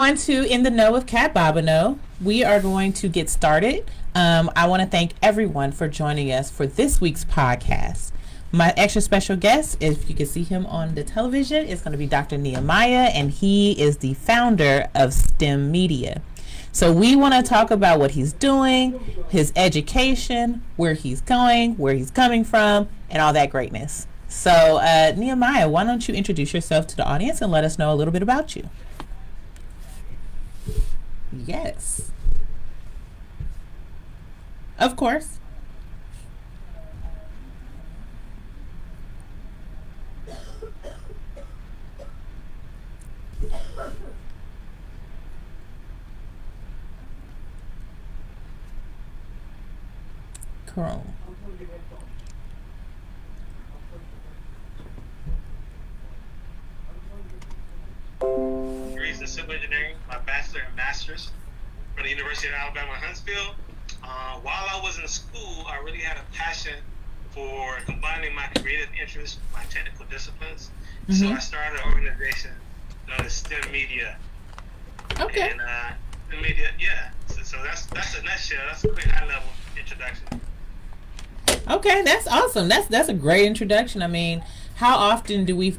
On to In the Know with Cat Bobino. We are going to get started. I want to thank everyone for joining us for this week's podcast. My extra special guest, if you can see him on the television, is going to be Dr. Nehemiah, and he is the founder of STEM Media. So we want to talk about what he's doing, his education, where he's going, where he's coming from, and all that greatness. So Nehemiah, why don't you introduce yourself to the audience and let us know a little bit about you? Yes. Of course. Chrome. Degrees in civil engineering, my bachelor and master's from the University of Alabama, Huntsville. While I was in school, I really had a passion for combining my creative interests with my technical disciplines. Mm-hmm. So I started an organization known as STEM Media. Okay. And STEM Media, yeah. So that's a nutshell. That's a quick high-level introduction. Okay, that's awesome. That's a great introduction. I mean, how often do we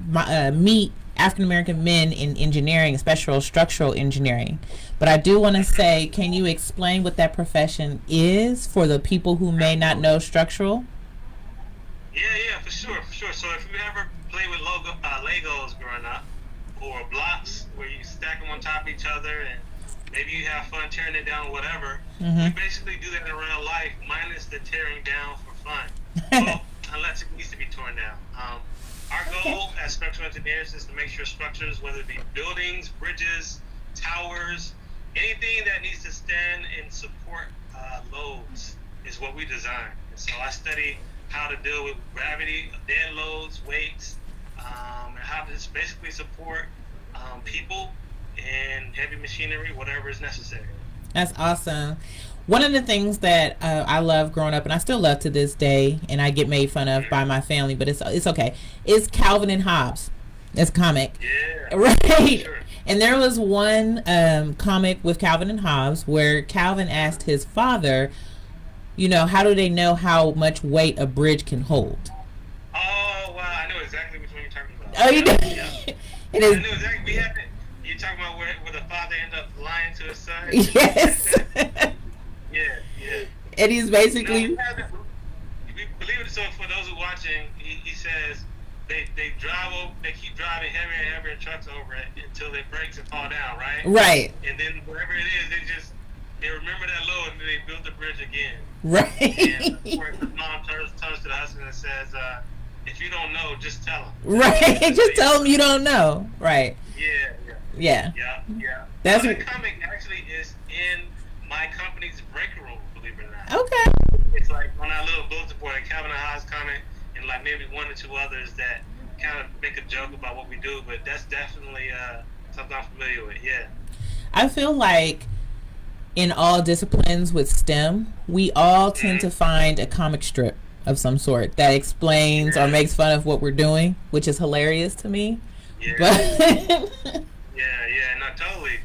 meet African American men in engineering, especially structural engineering? But I do want to say, can you explain what that profession is for the people who may not know structural? Yeah, for sure. So if you ever played with Legos growing up, or blocks where you stack them on top of each other and maybe you have fun tearing it down, whatever, we basically do that in real life, minus the tearing down for fun. Well, unless it needs to be torn down. Our goal as structural engineers is to make sure structures, whether it be buildings, bridges, towers, anything that needs to stand and support loads is what we design. And so I study how to deal with gravity, dead loads, weights, and how to just basically support people and heavy machinery, whatever is necessary. That's awesome. One of the things that I love growing up, and I still love to this day, and I get made fun of by my family, but it's okay, is Calvin and Hobbes. That's comic. Yeah. Right? Sure. And there was one comic with Calvin and Hobbes where Calvin asked his father, how do they know how much weight a bridge can hold? Oh, wow. I know exactly which one you're talking about. Oh, you know? Yeah. It is. I know exactly. You're talking about where the father ended up lying to his son? Yes. Yeah. And he's basically. Believe it, so for those who are watching, he says they keep driving heavier and heavier trucks over it until it breaks and fall down, right? Right. And then wherever it is, they remember that load and they build the bridge again. Right. And of course, the mom turns to the husband and says, if you don't know, just tell him. Right. Just tell him you don't know. Right. Yeah. That's the comic actually is in my company's break room, believe it or not. Okay. It's like on our little bulletin board, a Calvin and Hobbes comic, and like maybe one or two others that kind of make a joke about what we do, but that's definitely something I'm familiar with. Yeah. I feel like in all disciplines with STEM, we all tend to find a comic strip of some sort that explains or makes fun of what we're doing, which is hilarious to me. Yeah. But No,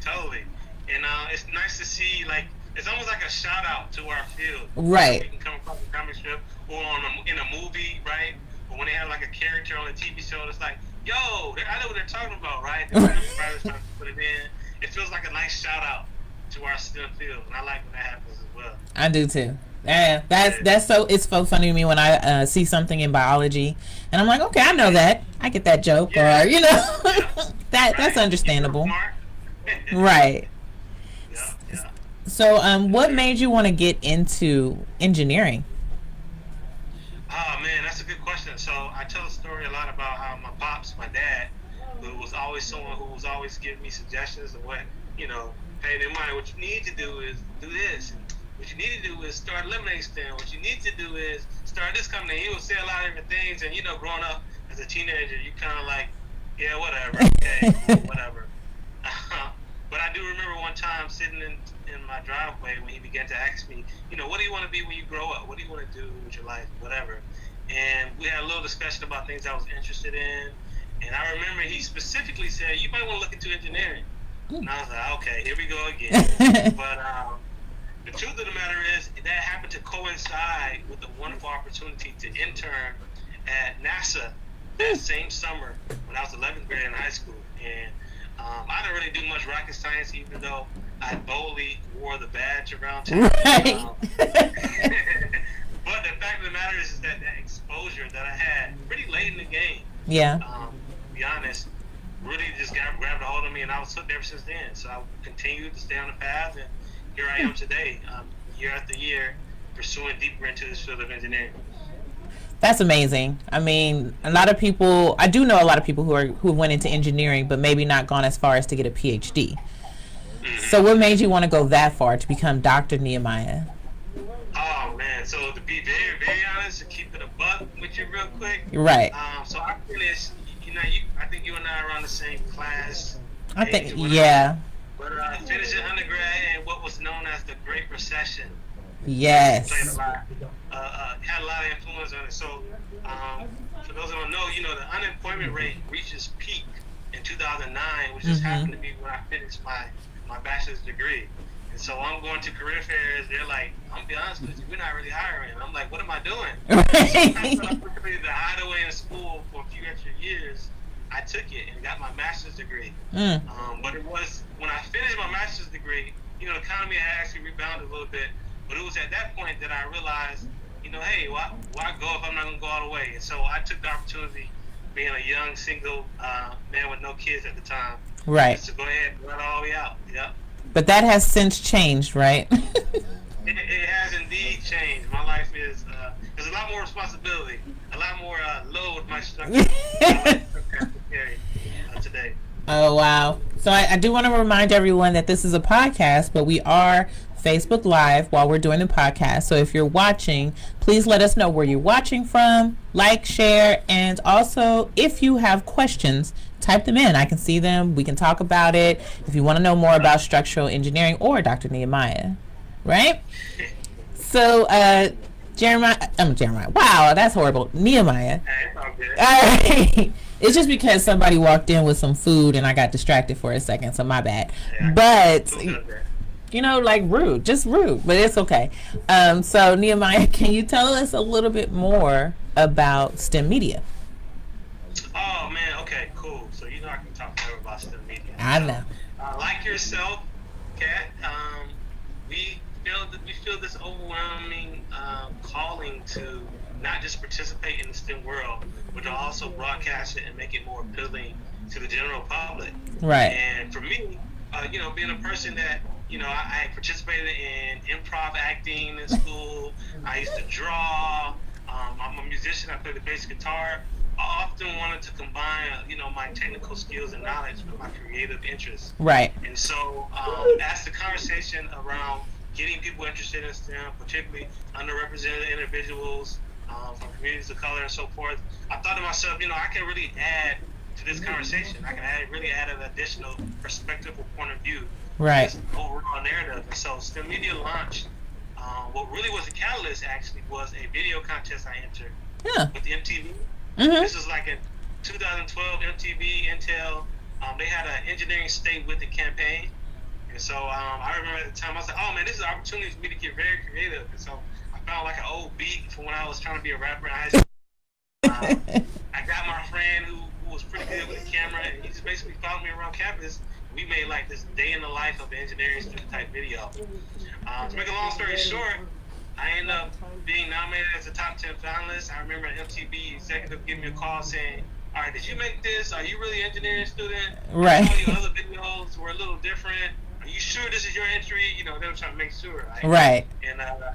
totally. And it's nice to see, like, it's almost like a shout out to our field. Right. We can come across a comic strip or in a movie, right? Or when they have like a character on a TV show, it's like, yo, I know what they're talking about, right? They're trying to put it in. It feels like a nice shout out to our STEM field, and I like when that happens as well. I do too. Yeah, that's so. It's so funny to me when I see something in biology, and I'm like, okay, I know that. I get that joke, or that's understandable. Right. Yeah. So, what made you want to get into engineering? Oh man, that's a good question. So I tell a story a lot about how my dad, who was always someone who was always giving me suggestions of what, hey, in mind, what you need to do is do this. And what you need to do is start a lemonade stand. What you need to do is start this company. He would say a lot of different things, and growing up as a teenager, you kind of like, yeah, whatever, okay, whatever. But I do remember one time sitting in my driveway when he began to ask me, what do you want to be when you grow up? What do you want to do with your life? Whatever. And we had a little discussion about things I was interested in. And I remember he specifically said, you might want to look into engineering. And I was like, okay, here we go again. But the truth of the matter is that happened to coincide with a wonderful opportunity to intern at NASA that same summer when I was 11th grade in high school. And I didn't really do much rocket science, even though I boldly wore the badge around town. Right. But the fact of the matter is that exposure that I had pretty late in the game, Yeah. to be honest, really just grabbed a hold of me, and I was hooked ever since then. So I continued to stay on the path, and here I am today, year after year, pursuing deeper into this field of engineering. That's amazing. I mean, a lot of people, I do know a lot of people who went into engineering, but maybe not gone as far as to get a PhD. So what made you want to go that far to become Dr. Nehemiah? Oh man, so to be very, very honest, to keep it a buck with you real quick. Right. So I finished, I think you and I are around the same class. I think, yeah. But I finished in undergrad in what was known as the Great Recession. Yes. Played a lot, had a lot of influence on it. So for those who don't know, the unemployment rate reaches peak in 2009, which just happened to be when I finished my bachelor's degree. And so I'm going to career fairs. They're like, I'm gonna be honest with you, we're not really hiring. I'm like, what am I doing? Right. So I opportunity to hide away in school for a few extra years. I took it and got my master's degree. But it was when I finished my master's degree, the economy had actually rebounded a little bit. But it was at that point that I realized, hey, why go if I'm not gonna go all the way? And so I took the opportunity, being a young single man with no kids at the time, Right. just to go ahead and run all the way out. Yep. But that has since changed, right? It has indeed changed. My life is there's a lot more responsibility, a lot more load my structure today. Oh, wow. So I do want to remind everyone that this is a podcast, but we are Facebook Live while we're doing the podcast. So if you're watching, please let us know where you're watching from, like, share, and also if you have questions, type them in. I can see them. We can talk about it. If you want to know more about structural engineering or Dr. Nehemiah, right? So, Jeremiah. Wow, that's horrible. Nehemiah. It's all good. All right. It's just because somebody walked in with some food and I got distracted for a second, so my bad. Yeah, But like rude, just rude, but it's okay. So Nehemiah, can you tell us a little bit more about STEM media? Oh man, okay, cool. So I can talk more about STEM media. I know. Like yourself, Kat, we feel this overwhelming calling to not just participate in the STEM world, but to also broadcast it and make it more appealing to the general public. Right. And for me, being a person that I participated in improv acting in school. I used to draw. I'm a musician. I play the bass guitar. I often wanted to combine, my technical skills and knowledge with my creative interests. Right. And so, as the conversation around getting people interested in STEM, particularly underrepresented individuals from communities of color and so forth, I thought to myself, I can really add to this conversation. I can really add an additional perspective or point of view. Right. This overall narrative. And so STEM Media launched. What really was the catalyst actually was a video contest I entered with the MTV. This is like in 2012 MTV Intel. They had an engineering stay with the campaign. And so I remember at the time I was like, oh man, this is an opportunity for me to get very creative. And so I found like an old beat from when I was trying to be a rapper in high school. I got my friend who was pretty good with the camera, and he just basically followed me around campus. We made like this day in the life of an engineering student type video. To make a long story short, I ended up being nominated as a top 10 finalist. I remember an MTV executive giving me a call saying, all right, did you make this? Are you really an engineering student? Right. All your other videos were a little different. Are you sure this is your entry? They were trying to make sure. Right. And I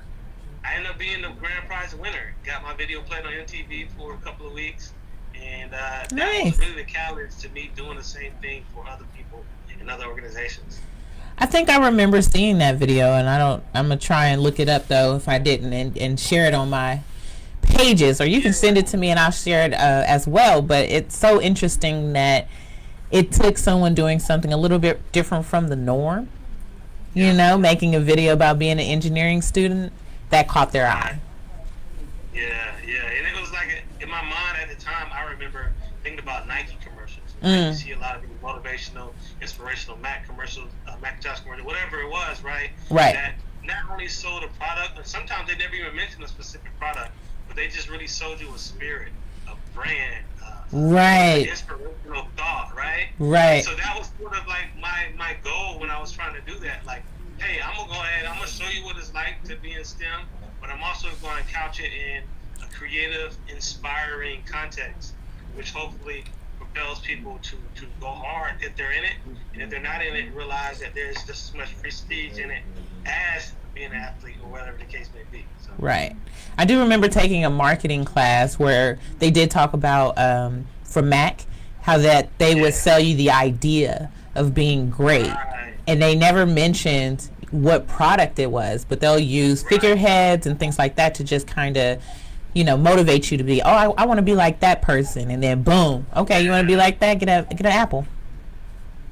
ended up being the grand prize winner. Got my video played on MTV for a couple of weeks. And that was really the catalyst to me doing the same thing for other people in other organizations. I think I remember seeing that video, and I'm gonna try and look it up though if I didn't, and share it on my pages, or you can send it to me and I'll share it as well. But it's so interesting that it took someone doing something a little bit different from the norm, making a video about being an engineering student that caught their eye. Yeah, and it was like in my mind at the time. I remember thinking about Nike commercials. You see a lot of these motivational, inspirational Mac commercials, Macintosh commercials, whatever it was, right? Right. That not only sold a product, but sometimes they never even mentioned a specific product, but they just really sold you a spirit, a brand, right, an inspirational thought, right? Right. So that was sort of like my goal when I was trying to do that. Like, hey, I'm gonna go ahead, I'm gonna show you what it's like to be in STEM, but I'm also going to couch it in a creative, inspiring context, which hopefully propels people to go hard if they're in it, and if they're not in it, realize that there's just as much prestige in it as being an athlete or whatever the case may be. So. Right. I do remember taking a marketing class where they did talk about for Mac how that they would sell you the idea of being great, and they never mentioned what product it was, but they'll use figureheads and things like that to just kind of, you know, motivate you to be, I want to be like that person, and then boom, okay, you want to be like that, get an apple.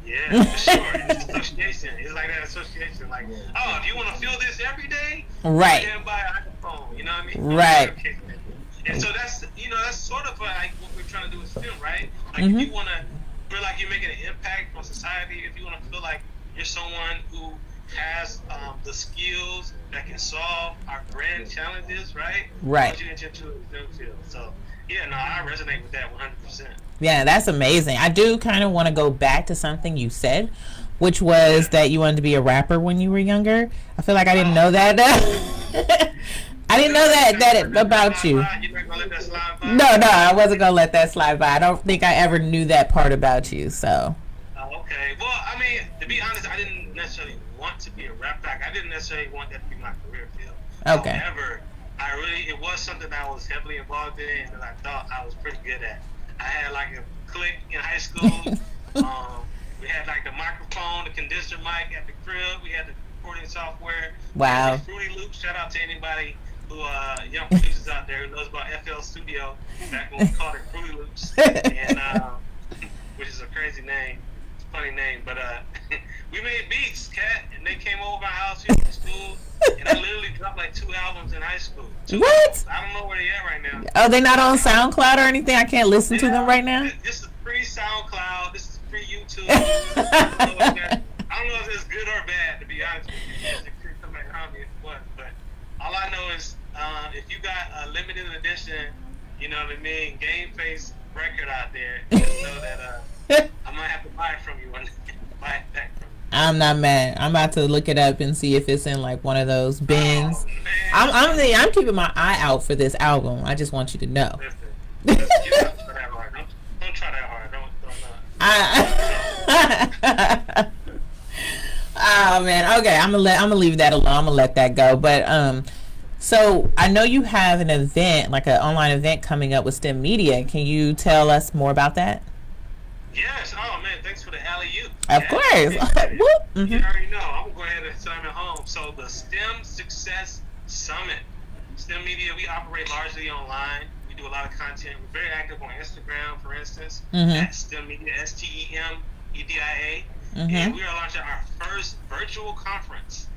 Yeah, for sure. It's association. It's like that association. Like, oh, if you want to feel this every day, right, you can buy an iPhone. You know what I mean? Right. And so that's, you know, that's sort of like what we're trying to do with STEM, right? Like, if you want to feel like you're making an impact on society, if you want to feel like you're someone who has the skills that can solve our grand challenges, right? Right. You enter into the STEM field. So, yeah, no, I resonate with that 100%. Yeah, that's amazing. I do kind of want to go back to something you said, which was that you wanted to be a rapper when you were younger. I feel like I didn't know that. I didn't know that about you. No, I wasn't gonna let that slide by. I don't think I ever knew that part about you. So. Okay. Well, I mean, to be honest, I didn't necessarily want to be a rapper. I didn't necessarily want that to be my career field. Okay. However, it was something I was heavily involved in and that I thought I was pretty good at. I had like a clique in high school. We had like the microphone, the condenser mic at the crib. We had the recording software. Wow. Fruity Loops. Shout out to anybody who young producers out there who knows about FL Studio. Back when we called it Fruity Loops, and which is a crazy name. It's a funny name, but we made beats, Cat, and they came over my house here from school, and I literally dropped like 2 albums in high school. What? I don't know where they at right now. Oh, they're not on SoundCloud or anything? I can't listen to them right now? This is pre-SoundCloud. This is pre-YouTube. I don't know if it's good or bad, to be honest with you. Somebody around me, but all I know is if you got a limited edition, you know what I mean, Game Face record out there, just know that I might have to buy it from you one day. Buy it back from you. I'm not mad. I'm about to look it up and see if it's in like one of those bins. Oh, I'm keeping my eye out for this album. I just want you to know. Listen, you don't try that hard. Don't try that hard. Don't Oh man. Okay, I'm gonna leave that alone. I'm gonna let that go. But so I know you have an event, like an online event coming up with STEM Media. Can you tell us more about that? Yes. Oh man, thanks for the alley-oop. Of course. Whoop. Mm-hmm. You already know. I'm gonna go ahead and send it home. So the STEM Success Summit, STEM Media, we operate largely online. We do a lot of content. We're very active on Instagram, for instance, at STEM Media, STEMEDIA, and we are launching our first virtual conference,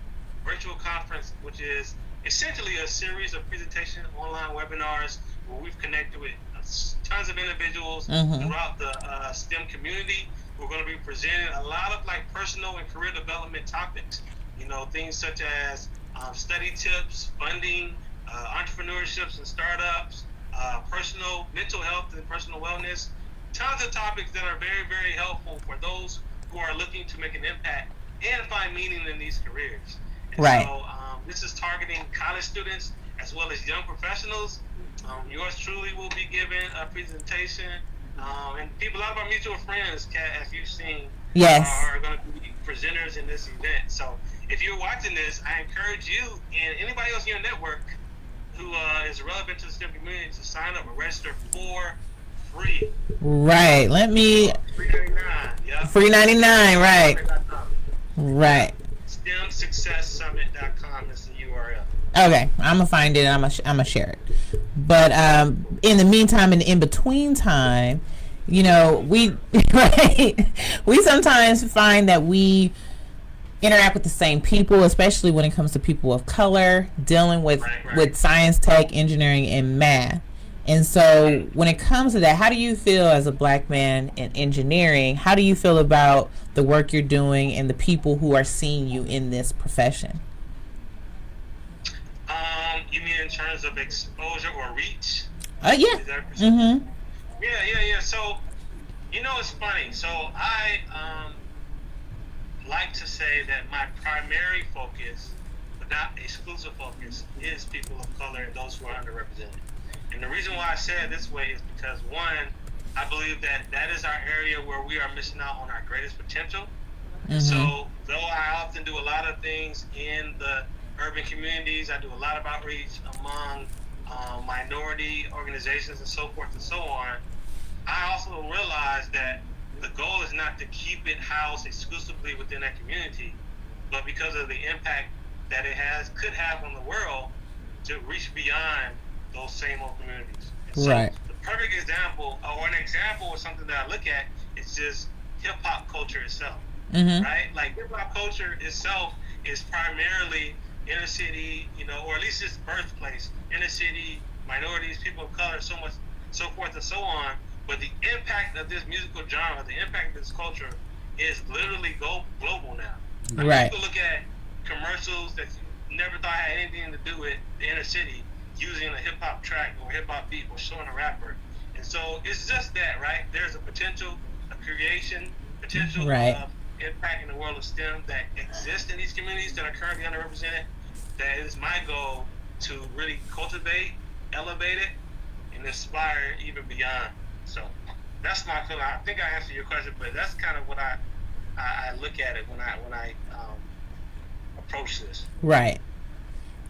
which is essentially a series of presentation online webinars where we've connected with tons of individuals throughout the STEM community. We're going to be presenting a lot of like personal and career development topics. You know, things such as study tips, funding, entrepreneurships and startups, personal mental health and personal wellness. Tons of topics that are very, very helpful for those who are looking to make an impact and find meaning in these careers. And right. So this is targeting college students as well as young professionals. Yours truly will be giving a presentation, and a lot of our mutual friends, Kat, as you've seen, are going to be presenters in this event. So if you're watching this, I encourage you and anybody else in your network who is relevant to the STEM community to sign up and register for free. Right. Let me. $3.99. Yeah. Free 99. Right. Right. STEMSuccessSummit.com is the URL. Okay, I'm gonna find it. I'm gonna share it. But in the meantime, and in between time, you know, we we sometimes find that we interact with the same people, especially when it comes to people of color, dealing with science, tech, engineering, and math. And so when it comes to that, how do you feel as a black man in engineering? How do you feel about the work you're doing and the people who are seeing you in this profession? You mean in terms of exposure or reach? Yeah. Is that Mm-hmm. yeah. So, it's funny. So I like to say that my primary focus, but not exclusive focus, is people of color and those who are underrepresented. And the reason why I say it this way is because, one, I believe that is our area where we are missing out on our greatest potential. Mm-hmm. So, though I often do a lot of things in the urban communities, I do a lot of outreach among minority organizations and so forth and so on, I also realize that the goal is not to keep it housed exclusively within that community, but because of the impact that it could have on the world, to reach beyond those same old communities. So right. The perfect example, or an example of something that I look at, is just hip hop culture itself. Mm-hmm. Right? Like hip hop culture itself is primarily inner city, or at least its birthplace, inner city, minorities, people of color, so forth and so on. But the impact of this musical genre, the impact of this culture, is literally global now. Right. You can look at commercials that you never thought had anything to do with the inner city, using a hip hop track or hip hop beat or showing a rapper. And so it's just that, right? There's a potential, a creation, potential right. of impact in the world of STEM that exists in these communities that are currently underrepresented. That is my goal to really cultivate, elevate it, and inspire even beyond. So that's my feeling. I think I answered your question, but that's kind of what I look at it when I approach this. Right.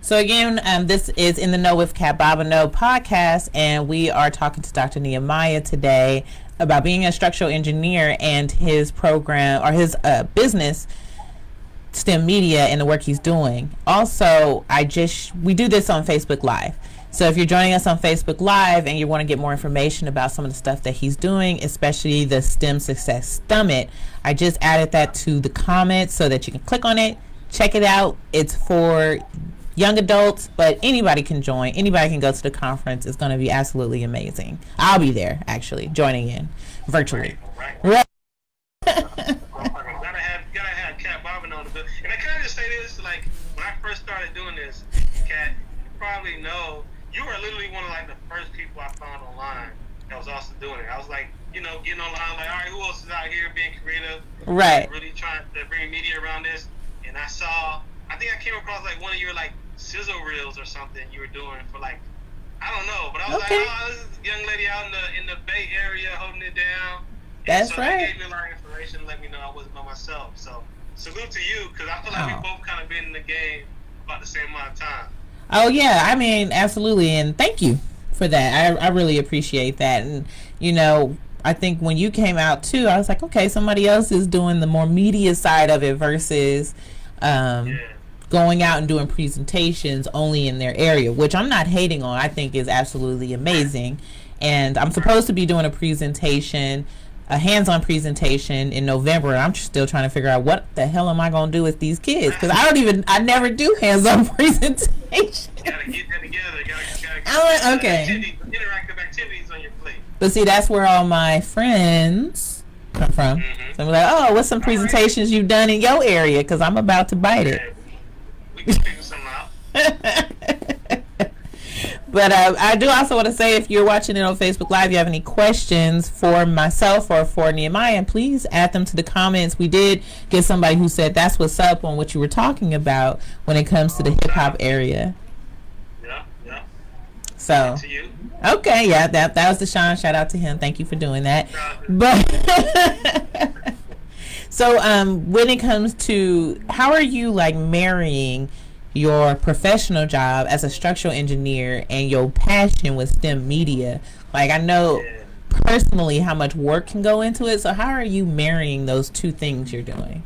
So again, this is In the Know with Cat Bobino podcast, and we are talking to Dr. Nehemiah today about being a structural engineer and his program or his business, STEM Media, and the work he's doing. Also, we do this on Facebook Live. So if you're joining us on Facebook Live and you want to get more information about some of the stuff that he's doing, especially the STEM Success Summit, I just added that to the comments so that you can click on it, check it out. It's for young adults, but anybody can join. Anybody can go to the conference. It's going to be absolutely amazing. I'll be there, actually, joining in virtually. Right. Gotta have Cat Bobino on the bill. And I kind of just say this, like, when I first started doing this, Cat, you probably know, you were literally one of, like, the first people I found online that was also doing it. I was, like, getting online, like, all right, who else is out here being creative? Right. Really trying to bring media around this. And I think I came across, like, one of your, like, sizzle reels or something you were doing for, like, I don't know, but I was like, oh, this is a young lady out in the Bay Area holding it down. That's so right. That gave me a lot of information, let me know I wasn't by myself. So salute to you, because I feel like we both kind of been in the game about the same amount of time. Oh yeah, I mean, absolutely, and thank you for that. I really appreciate that. And I think when you came out too, I was like, okay, somebody else is doing the more media side of it versus going out and doing presentations only in their area, which I'm not hating on. I think is absolutely amazing. And I'm supposed to be doing a presentation, a hands-on presentation in November. I'm still trying to figure out what the hell am I going to do with these kids, because I never do hands-on presentations. Gotta get that together. Okay. Interactive activities on your plate. But see, that's where all my friends come from. Mm-hmm. So I'm like, oh, what's some presentations you've done in your area? Because I'm about to bite it. We can figure something out. But I do also want to say, if you're watching it on Facebook Live, you have any questions for myself or for Nehemiah, please add them to the comments. We did get somebody who said that's what's up on what you were talking about when it comes to the hip hop area. Yeah. So, to you. Okay, yeah, that was Deshaun. Shout out to him. Thank you for doing that. But so, when it comes to how are you like marrying your professional job as a structural engineer and your passion with STEM media? Like, I know personally how much work can go into it. So how are you marrying those two things you're doing?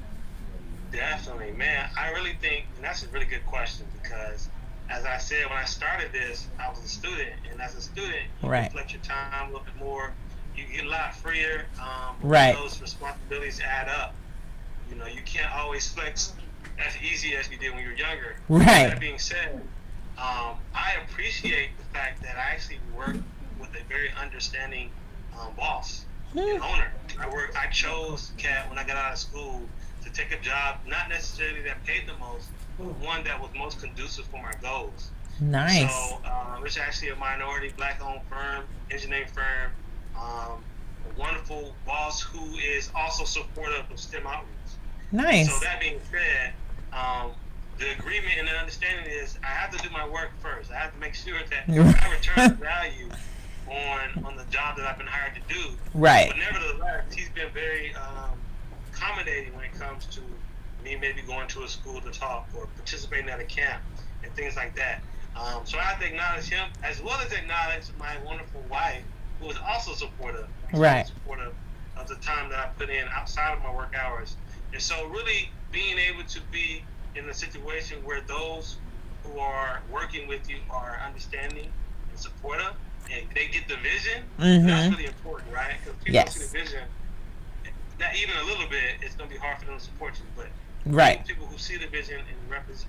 Definitely, man. I really think, and that's a really good question, because as I said, when I started this, I was a student, and as a student, you reflect your time a little bit more. You get a lot freer. Those responsibilities add up. You can't always flex as easy as you did when you were younger. Right. That being said, I appreciate the fact that I actually work with a very understanding boss and owner. I chose, Kat, when I got out of school, to take a job not necessarily that paid the most, but one that was most conducive for my goals. Nice. So it's actually a minority black-owned firm, engineering firm, a wonderful boss who is also supportive of STEM outreach. Nice. So that being said, the agreement and the understanding is I have to do my work first. I have to make sure that I return the value on the job that I've been hired to do. Right. But nevertheless, he's been very accommodating when it comes to me maybe going to a school to talk or participating at a camp and things like that. So I have to acknowledge him as well as acknowledge my wonderful wife, who is also supportive. Right. Supportive of the time that I put in outside of my work hours. And so really being able to be in a situation where those who are working with you are understanding and supportive and they get the vision, that's really important, right? Because people don't see the vision, not even a little bit, it's going to be hard for them to support you. But people who see the vision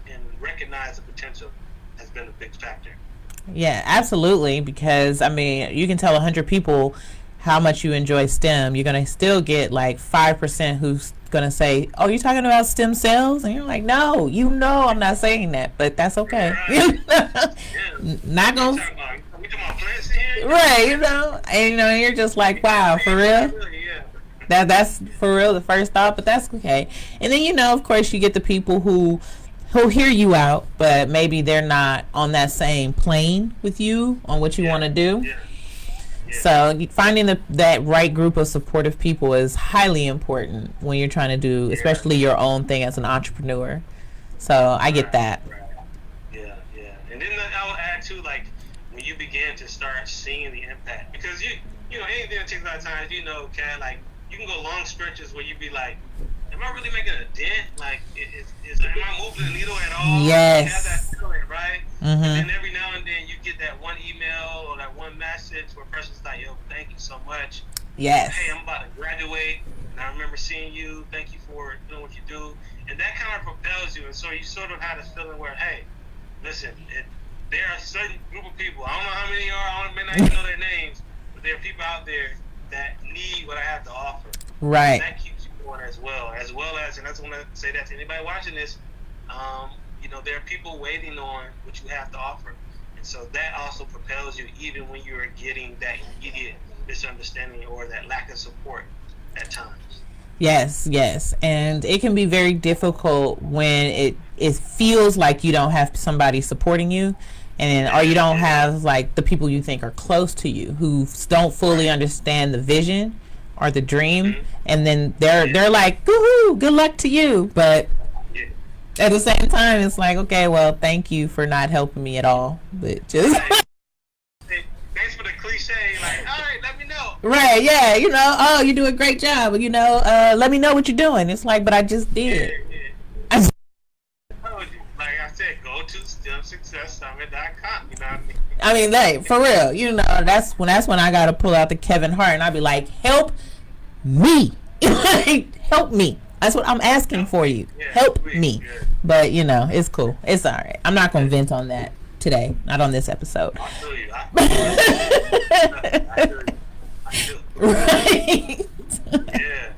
and recognize the potential has been a big factor. Yeah, absolutely. Because, I mean, you can tell 100 people how much you enjoy STEM. You're going to still get like 5% who's going to say, oh, you're talking about stem cells? And you're like, no, I'm not saying that, but that's okay. Not going to. We talking about plants here? Right, and you're just like, wow, for real? That's for real the first thought, but that's okay. And then, of course, you get the people who hear you out, but maybe they're not on that same plane with you on what you want to do. So finding that right group of supportive people is highly important when you're trying to do, especially your own thing as an entrepreneur. So I get that. Yeah. And then I would add too, like when you begin to start seeing the impact, because you anything that takes a lot of time, Kat, like you can go long stretches where you be like, am I really making a dent? Like, am I moving the needle at all? Yes. You have that feeling, right? And then every now and then you get that one email or that one message where a person's like, yo, thank you so much. Yes. Hey, I'm about to graduate, and I remember seeing you. Thank you for doing what you do. And that kind of propels you. And so you sort of have this feeling where, hey, listen, there are a certain group of people. I don't know how many are. I may not even know their names, but there are people out there that need what I have to offer. Right. And that keeps you going as well as, and I just want to say that to anybody watching this, there are people waiting on what you have to offer. And so that also propels you even when you're getting that immediate misunderstanding or that lack of support at times. Yes. And it can be very difficult when it feels like you don't have somebody supporting you, or you don't have like the people you think are close to you who don't fully understand the vision or the dream, and then they're like, woohoo, good luck to you, but at the same time it's like, okay, well, thank you for not helping me at all, but just thanks for the cliche, like, all right, let me know. Right, yeah, oh, you do a great job, let me know what you're doing. It's like, but I just did. Like I said, go to STEMSuccessSummit.com. You know what I mean? I mean, like, for real, that's when I gotta pull out the Kevin Hart and I'll be like, help me. Help me. That's what I'm asking for you. Help me. But it's cool. It's all right. I'm not gonna vent on that today. Not on this episode. I feel you. Right.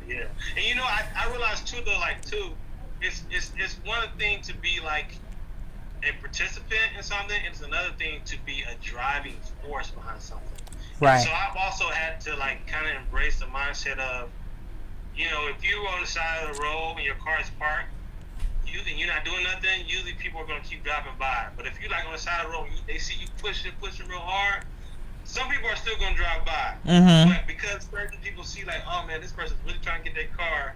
Yeah. And I realized too, though, like too, it's one thing to be like a participant in something, it's another thing to be a driving force behind something. Right. So I've also had to like kind of embrace the mindset of, if you're on the side of the road and your car is parked, and you're not doing nothing, usually people are going to keep driving by. But if you're like on the side of the road, they see you pushing real hard, some people are still going to drive by. But because certain people see like, oh man, this person's really trying to get their car,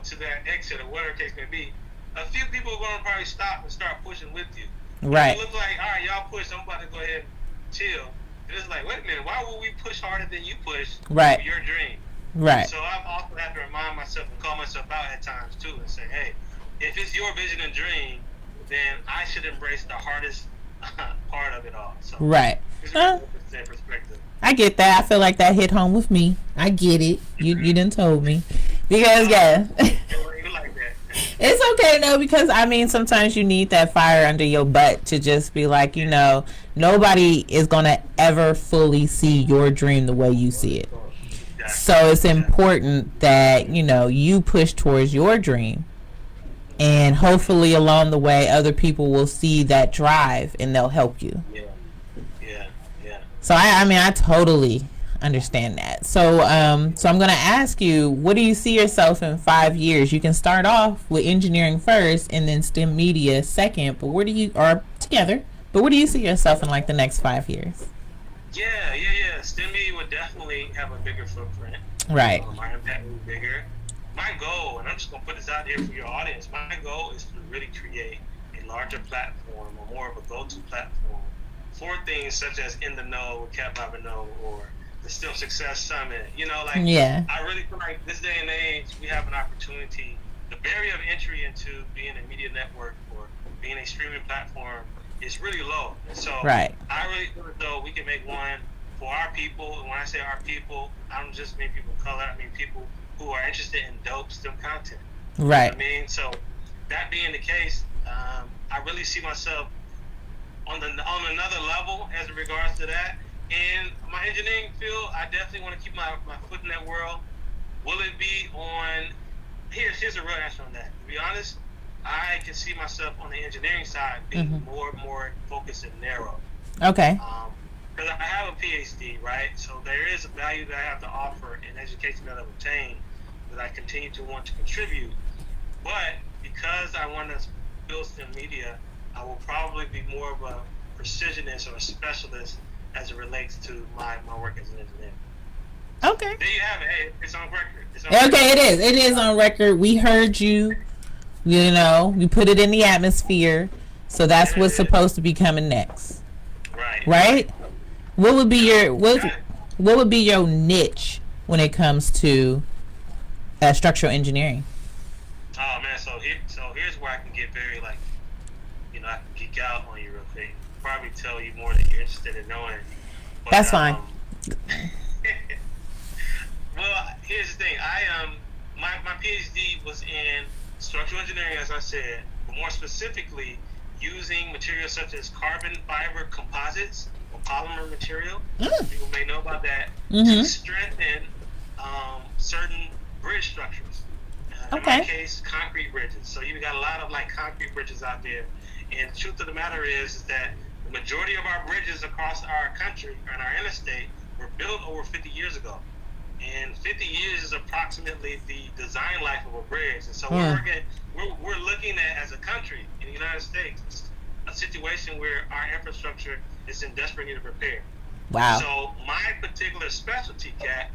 to that exit or whatever the case may be, a few people are going to probably stop and start pushing with you. Right. It looks like, all right, y'all push, I'm about to go ahead and chill. And it's like, wait a minute, why would we push harder than you push for your dream? Right. So I've also had to remind myself and call myself out at times too and say, hey, if it's your vision and dream, then I should embrace the hardest part of it all. So right. It's a perspective. I get that. I feel like that hit home with me. I get it. You done told me. Because You like that. It's okay, no, because I mean, sometimes you need that fire under your butt to just be like, nobody is gonna ever fully see your dream the way you see it. So it's important that you push towards your dream, and hopefully along the way, other people will see that drive and they'll help you. Yeah. So I totally understand that. So I'm going to ask you, what do you see yourself in 5 years? You can start off with engineering first and then STEM media second, but where do you see yourself in like the next 5 years? Yeah. STEM media would definitely have a bigger footprint. Right. My impact will be bigger. My goal, and I'm just going to put this out there for your audience, my goal is to really create a larger platform, or more of a go-to platform for things such as In the Know with Cat Bobino, or the STEM Success Summit. I really feel like this day and age, we have an opportunity. The barrier of entry into being a media network or being a streaming platform is really low. And so right. I really feel as though we can make one for our people. And when I say our people, I don't just mean people of color. I mean people who are interested in dope STEM content. Right. You know what I mean? So that being the case, I really see myself on another level as in regards to that. And my engineering field, I definitely want to keep my foot in that world. Will it be on... Here's a real answer on that. To be honest, I can see myself on the engineering side being more and more focused and narrow. Okay. Because I have a PhD, right? So there is a value that I have to offer in education that I've obtained that I continue to want to contribute. But because I want to build STEM media, I will probably be more of a precisionist or a specialist as it relates to my work as an engineer. Okay. There you have it. Hey, it's on record. It is. It is on record. We heard you. We put it in the atmosphere. So that's what's supposed to be coming next. Right? What would be your niche when it comes to structural engineering? Oh man, so here's where I can get very I can geek out on you real quick. Probably tell you more than you're interested in knowing. But, that's fine. Well, here's the thing. My PhD was in structural engineering, as I said, but more specifically using materials such as carbon fiber composites or polymer material. People may know about that to strengthen certain bridge structures. In my case, concrete bridges. So you got a lot of concrete bridges out there. And the truth of the matter is that the majority of our bridges across our country and our interstate were built over 50 years ago. And 50 years is approximately the design life of a bridge. And so we're looking at, as a country in the United States, a situation where our infrastructure is in desperate need of repair. Wow. So my particular specialty, Kat,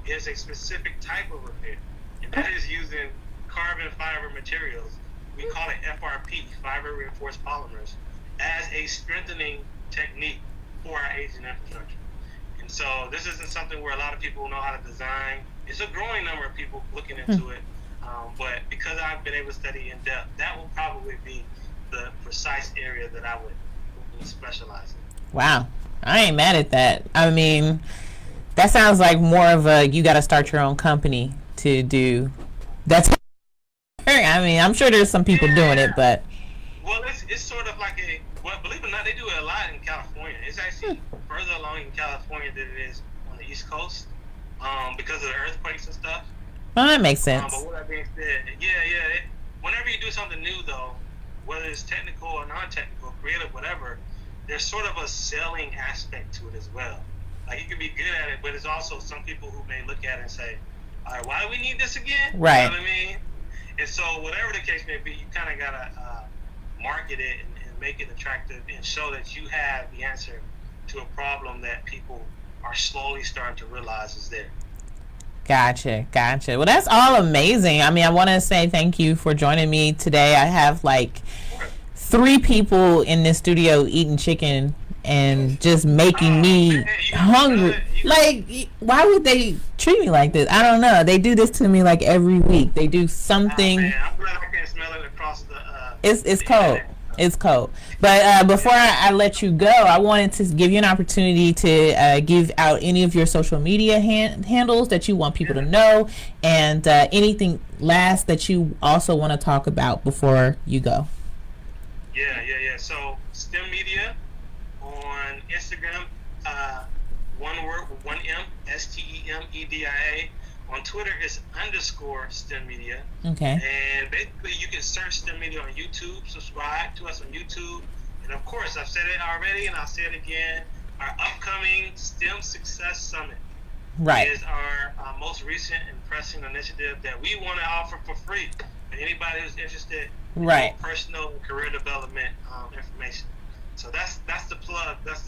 is a specific type of repair. And that is using carbon fiber materials. We call it FRP, fiber reinforced polymers, as a strengthening technique for our aging infrastructure. And so this isn't something where a lot of people know how to design. It's a growing number of people looking into it. But because I've been able to study in depth, that will probably be the precise area that I would specialize in. Wow. I ain't mad at that. I mean, that sounds like more of a you got to start your own company to do. That's... I mean, I'm sure there's some people doing it, but... Well, it's sort of like believe it or not, they do it a lot in California. It's actually further along in California than it is on the East Coast because of the earthquakes and stuff. Well, that makes sense. But with that being said, whenever you do something new, though, whether it's technical or non-technical, creative, whatever, there's sort of a selling aspect to it as well. You can be good at it, but there's also some people who may look at it and say, all right, why do we need this again? Right. You know what I mean? And so whatever the case may be, you kind of got to market it and make it attractive and show that you have the answer to a problem that people are slowly starting to realize is there. Gotcha. Well, that's all amazing. I mean, I want to say thank you for joining me today. I have 3 people in this studio eating chicken and just making me hungry. Why would they treat me like this? I don't know. They do this to me every week. They do something. I'm glad I can smell it across the... It's cold. It's cold. But before I let you go, I wanted to give you an opportunity to give out any of your social media handles that you want people to know, and anything last that you also want to talk about before you go. Yeah. So STEM Media on Instagram, one word, one M, STEMEDIA. On Twitter, it's _STEM Media. Okay. And basically, you can search STEM Media on YouTube, subscribe to us on YouTube. And of course, I've said it already and I'll say it again. Our upcoming STEM Success Summit is our most recent and pressing initiative that we want to offer for free for anybody who's interested in personal and career development information. So that's the plug. That's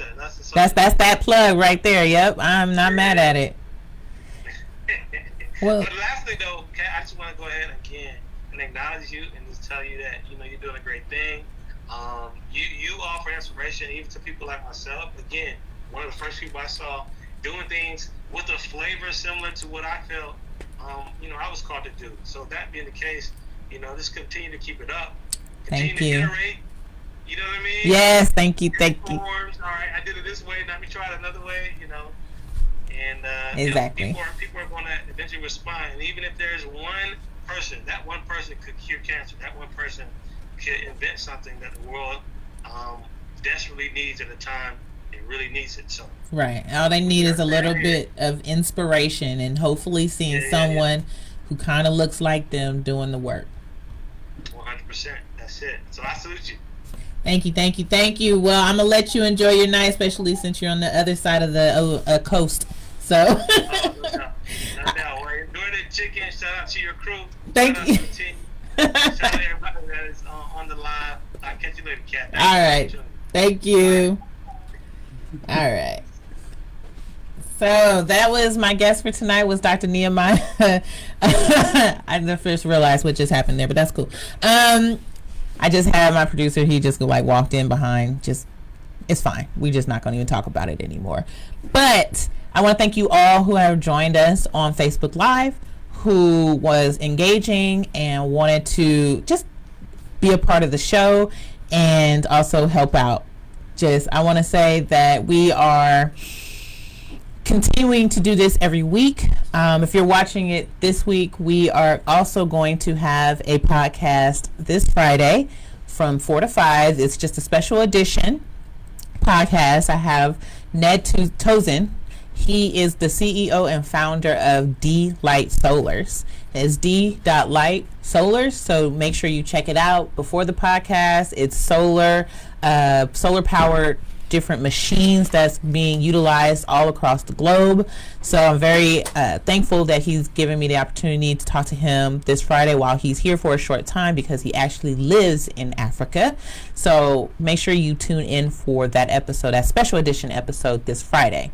that plug right there. Yep, I'm not mad at it. But lastly, though, Kat, I just want to go ahead again and acknowledge you and just tell you that you're doing a great thing. You offer inspiration even to people like myself. Again, one of the first people I saw doing things with a flavor similar to what I felt, I was called to do. So that being the case, just continue to keep it up. Continue to iterate. You know what I mean? Yes, thank you. All right, I did it this way. Let me try it another way. And exactly. People are going to eventually respond. And even if there's one person, that one person could cure cancer. That one person could invent something that the world desperately needs at a time it really needs it. So all they need is a little bit of inspiration, and hopefully seeing someone who kind of looks like them doing the work. 100%. That's it. So I salute you. Thank you. Well, I'm gonna let you enjoy your night, especially since you're on the other side of the coast. So. No doubt. Well, enjoy the chicken. Shout out to your crew. Thank you. Shout out to everybody that is on the live. I'll catch you later, Kat. All right. Thank you. All right. So that was my guest for tonight, was Dr. Nehemiah. I first realized what just happened there, but that's cool. I just had my producer, he just walked in behind, it's fine. We just not going to even talk about it anymore. But I want to thank you all who have joined us on Facebook Live, who was engaging and wanted to just be a part of the show and also help out. I want to say that we are continuing to do this every week. If you're watching it this week, we are also going to have a podcast this Friday from 4 to 5. It's just a special edition podcast. I have Ned Tozen. He is the CEO and founder of D Light Solars. It's D.Light Solars, so make sure you check it out before the podcast. It's solar powered different machines that's being utilized all across the globe. So I'm very thankful that he's given me the opportunity to talk to him this Friday while he's here for a short time, because he actually lives in Africa. So make sure you tune in for that episode, that special edition episode this Friday.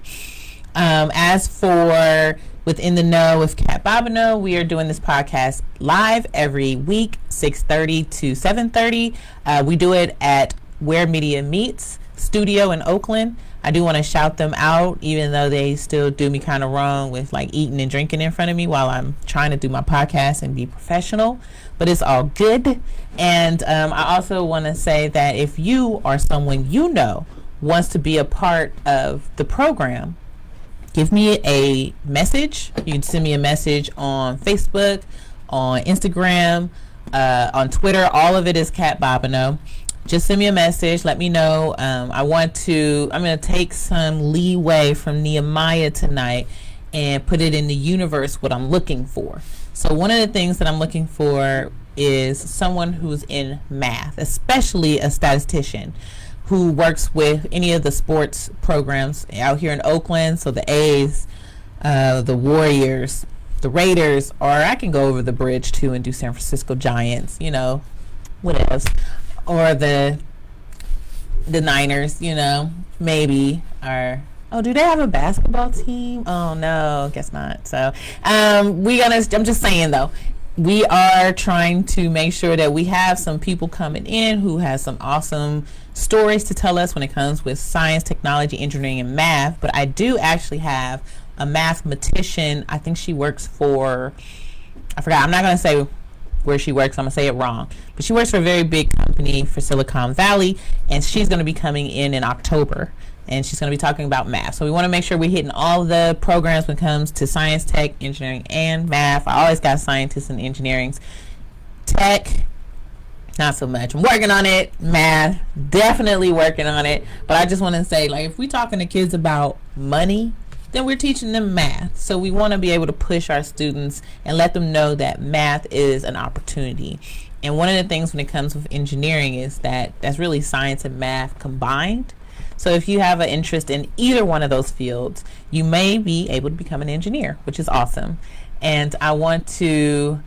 As for Within the Know with Kat Bobino, we are doing this podcast live every week, 6:30 to 7:30. We do it at Where Media Meets Studio in Oakland. I do want to shout them out, even though they still do me kind of wrong with eating and drinking in front of me while I'm trying to do my podcast and be professional, but it's all good. And I also want to say that if you or someone wants to be a part of the program, give me a message. You can send me a message on Facebook, on Instagram, on Twitter. All of it is Kat Bobino. Just send me a message. Let me know. I'm going to take some leeway from Nehemiah tonight and put it in the universe what I'm looking for. So one of the things that I'm looking for is someone who's in math, especially a statistician who works with any of the sports programs out here in Oakland. So the A's, the Warriors, the Raiders, or I can go over the bridge too and do San Francisco Giants, what else? Or the Niners, maybe. Or do they have a basketball team? Oh no, guess not. So I'm just saying though, we are trying to make sure that we have some people coming in who has some awesome stories to tell us when it comes with science, technology, engineering, and math. But I do actually have a mathematician. I think she works for, I forgot, I'm not going to say where she works. I'm gonna say it wrong, but she works for a very big company for Silicon Valley, and she's gonna be coming in October, and she's gonna be talking about math. So we want to make sure we're hitting all the programs when it comes to science, tech, engineering, and math. I always got scientists and engineering. Tech, not so much. I'm working on it. Math, definitely working on it. But I just want to say, like, if we're talking to kids about money, then we're teaching them math. So we want to be able to push our students and let them know that math is an opportunity. And one of the things when it comes with engineering is that that's really science and math combined. So if you have an interest in either one of those fields, you may be able to become an engineer, which is awesome. And I want to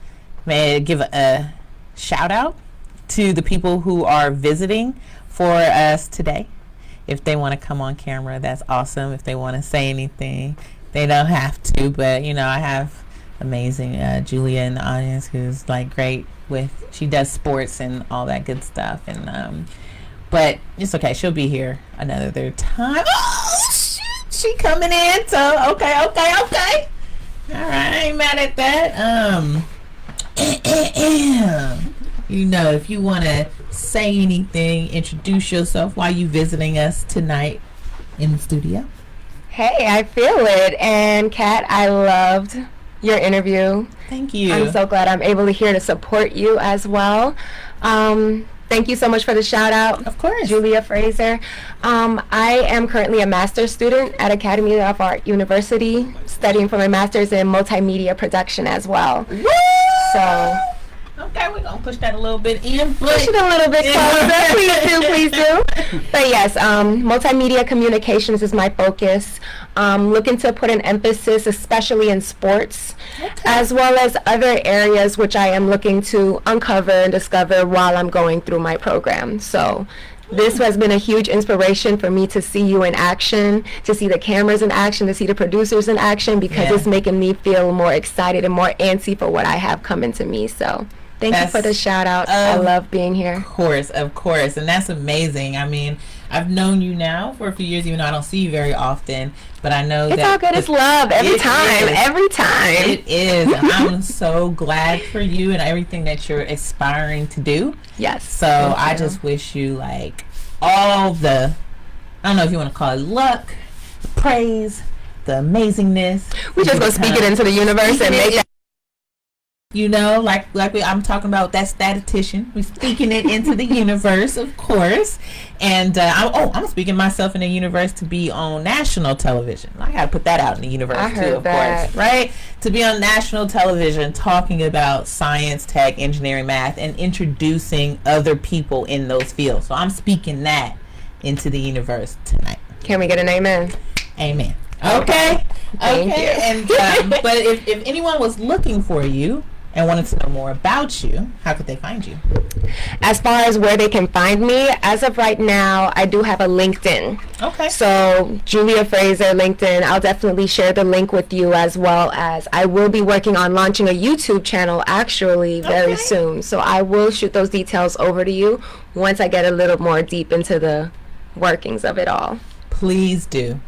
give a shout out to the people who are visiting for us today. If they want to come on camera, that's awesome. If they want to say anything, they don't have to, but you know, I have amazing Julia in the audience who's like great with, she does sports and all that good stuff, and but it's okay, she'll be here another time. Oh shit, she coming in, so okay, all right, I ain't mad at that. You know, if you want to say anything, introduce yourself while you visiting us tonight in the studio. Hey, I feel it. And Kat, I loved your interview. Thank you. I'm so glad I'm able to here to support you as well. Thank you so much for the shout out. Of course. Julia Fraser. I am currently a master's student at Academy of Art University, studying for my master's in multimedia production as well. Woo! So okay, we're gonna push that a little bit in. Push it a little bit closer. Please do. But yes, multimedia communications is my focus. Looking to put an emphasis, especially in sports, as well as other areas which I am looking to uncover and discover while I'm going through my program. So this has been a huge inspiration for me to see you in action, to see the cameras in action, to see the producers in action, because it's making me feel more excited and more antsy for what I have coming to me. So thank you for the shout out. I love being here. Of course. And that's amazing. I mean, I've known you now for a few years, even though I don't see you very often, but I know it's all good. It's love every time. It is. I'm so glad for you and everything that you're aspiring to do. Yes. So I just wish you like all the, I don't know if you want to call it luck, the praise, the amazingness. We just gonna speak it into the universe and make that. You know, I'm talking about that statistician. We're speaking it into the universe, of course. And I'm speaking myself in the universe to be on national television. I got to put that out in the universe too, of course, right? To be on national television talking about science, tech, engineering, math, and introducing other people in those fields. So I'm speaking that into the universe tonight. Can we get an amen? Amen. Okay. Thank you. And but if anyone was looking for you and wanted to know more about you, how could they find you? As far as where they can find me, as of right now, I do have a LinkedIn. Okay. So Julia Fraser, LinkedIn. I'll definitely share the link with you, as well as I will be working on launching a YouTube channel actually very soon. So I will shoot those details over to you once I get a little more deep into the workings of it all. Please do.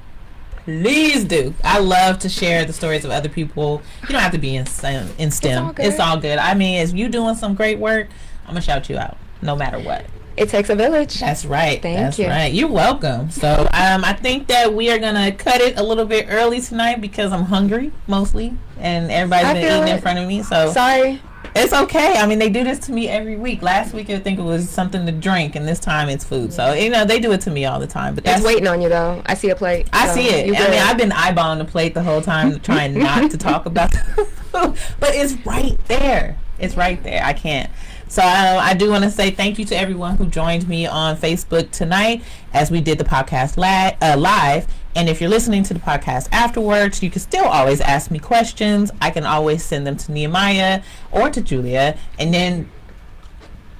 Please do. I love to share the stories of other people. You don't have to be in STEM. It's all good. I mean, as you doing some great work, I'm going to shout you out no matter what. It takes a village. That's right. Thank you. Right. You're welcome. So I think that we are going to cut it a little bit early tonight because I'm hungry mostly, and everybody's been eating in front of me. So sorry. It's okay. I mean, they do this to me every week. Last week I think it was something to drink, and this time it's food. So, you know, they do it to me all the time. But that's it's waiting on you, though. I see a plate. I see it. I mean, I've been eyeballing the plate the whole time, trying not to talk about the food. But it's right there. It's right there. I can't. So I do want to say thank you to everyone who joined me on Facebook tonight as we did the podcast live. And if you're listening to the podcast afterwards, you can still always ask me questions. I can always send them to Nehemiah or to Julia. And then,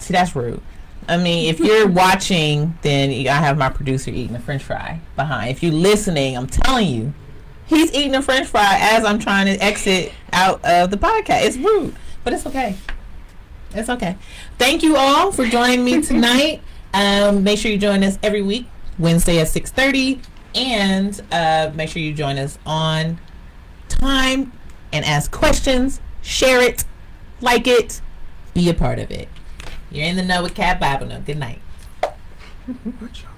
see, that's rude. I mean, if you're watching, then I have my producer eating a french fry behind. If you're listening, I'm telling you, he's eating a french fry as I'm trying to exit out of the podcast. It's rude, but it's okay. It's okay. Thank you all for joining me tonight. Make sure you join us every week, Wednesday at 6:30. And make sure you join us on time and ask questions, share it, like it, be a part of it. You're in the know with Cat Bobino. Good night. Good job.